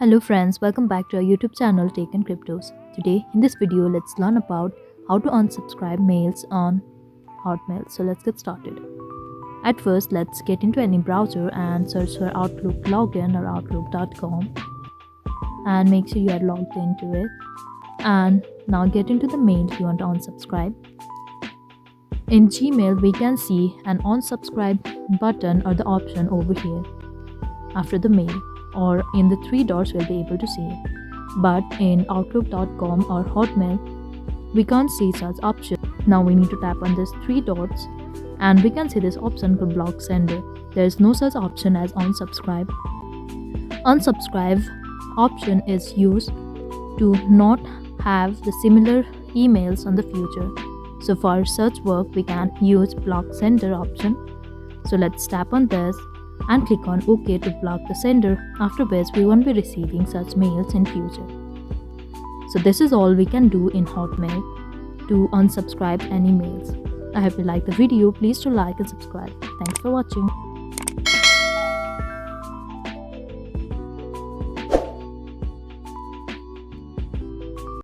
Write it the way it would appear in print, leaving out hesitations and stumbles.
Hello friends, welcome back to our YouTube channel Take in Cryptos. Today in this video let's learn about how to unsubscribe mails on Hotmail. So let's get started. At first let's get into any browser and search for Outlook login or outlook.com and make sure you are logged into it. And now get into the mail you want to unsubscribe. In Gmail we can see an unsubscribe button or the option over here after the mail, or in the three dots we'll be able to see it. But in outlook.com or Hotmail, we can't see such option. Now we need to tap on these three dots and we can see this option called block sender. There is no such option as unsubscribe. Unsubscribe option is used to not have the similar emails on the future. So for such work we can use block sender option. So let's tap on this and click on OK to block the sender, after which we won't be receiving such mails in future. So this is all we can do in Hotmail to unsubscribe any mails. I hope you liked the video. Please do like and subscribe. Thanks for watching.